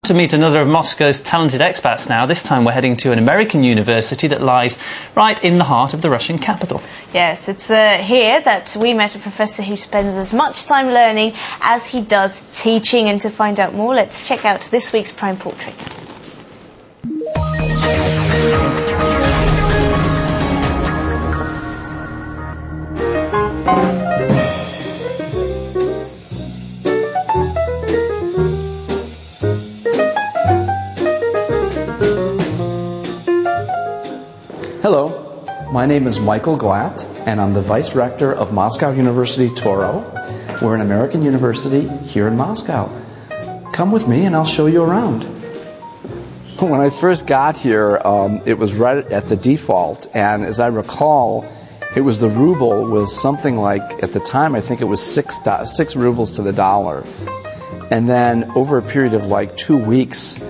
To meet another of Moscow's talented expats now. This time we're heading to an American university that lies right in the heart of the Russian capital. Yes, it's here that we met a professor who spends as much time learning as he does teaching. And to find out more, let's check out this week's Prime Portrait. Hello, my name is Michael Glatt, and I'm the Vice Rector of Moscow University TOURO. We're an American university here in Moscow. Come with me and I'll show you around. When I first got here, it was right at the default, and as I recall, it was the ruble was something like, at the time, I think it was 6 rubles to the dollar. And then over a period of like 2 weeks,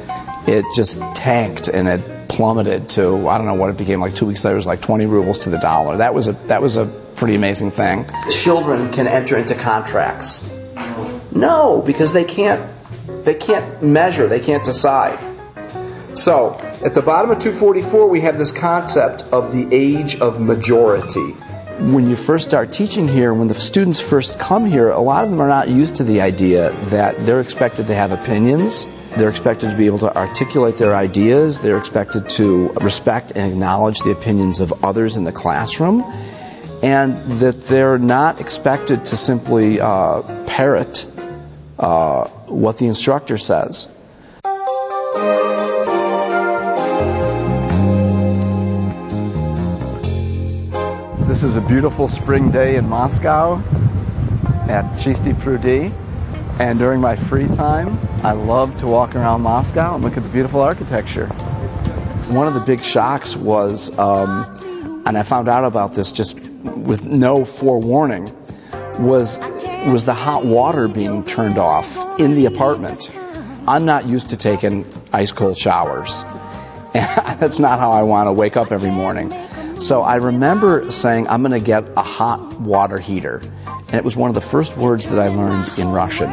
it just tanked and it plummeted to, I don't know what it became, like 2 weeks later it was like 20 rubles to the dollar. That was a pretty amazing thing. Children can enter into contracts. No, because they can't measure, they can't decide. So, at the bottom of 244 we have this concept of the age of majority. When you first start teaching here, when the students first come here, a lot of them are not used to the idea that they're expected to have opinions. They're expected to be able to articulate their ideas. They're expected to respect and acknowledge the opinions of others in the classroom. And that they're not expected to simply parrot what the instructor says. This is a beautiful spring day in Moscow at Chisty Prudy. And during my free time, I love to walk around Moscow and look at the beautiful architecture. One of the big shocks was, and I found out about this just with no forewarning, was the hot water being turned off in the apartment. I'm not used to taking ice cold showers. And that's not how I want to wake up every morning. So I remember saying, I'm going to get a hot water heater. And it was one of the first words that I learned in Russian.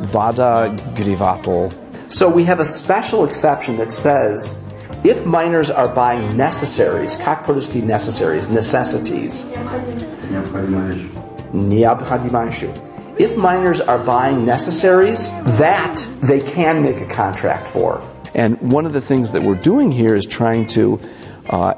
Voda grivatel. So we have a special exception that says, if minors are buying necessaries, как по-русски necessaries, necessities. Необходимейшие. If minors are buying necessaries, that they can make a contract for. And one of the things that we're doing here is trying to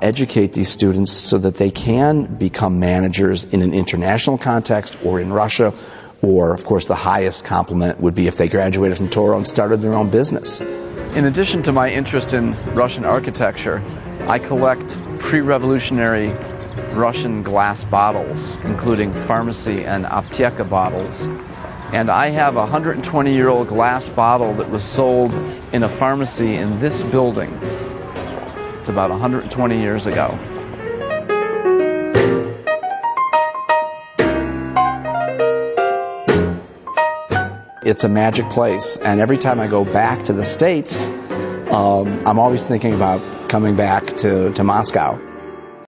educate these students so that they can become managers in an international context or in Russia, or of course the highest compliment would be if they graduated from TOURO and started their own business. In addition to my interest in Russian architecture, I collect pre-revolutionary Russian glass bottles, including pharmacy and apteka bottles. And I have a 120-year-old glass bottle that was sold in a pharmacy in this building. It's about 120 years ago. It's a magic place, and every time I go back to the States, I'm always thinking about coming back to Moscow.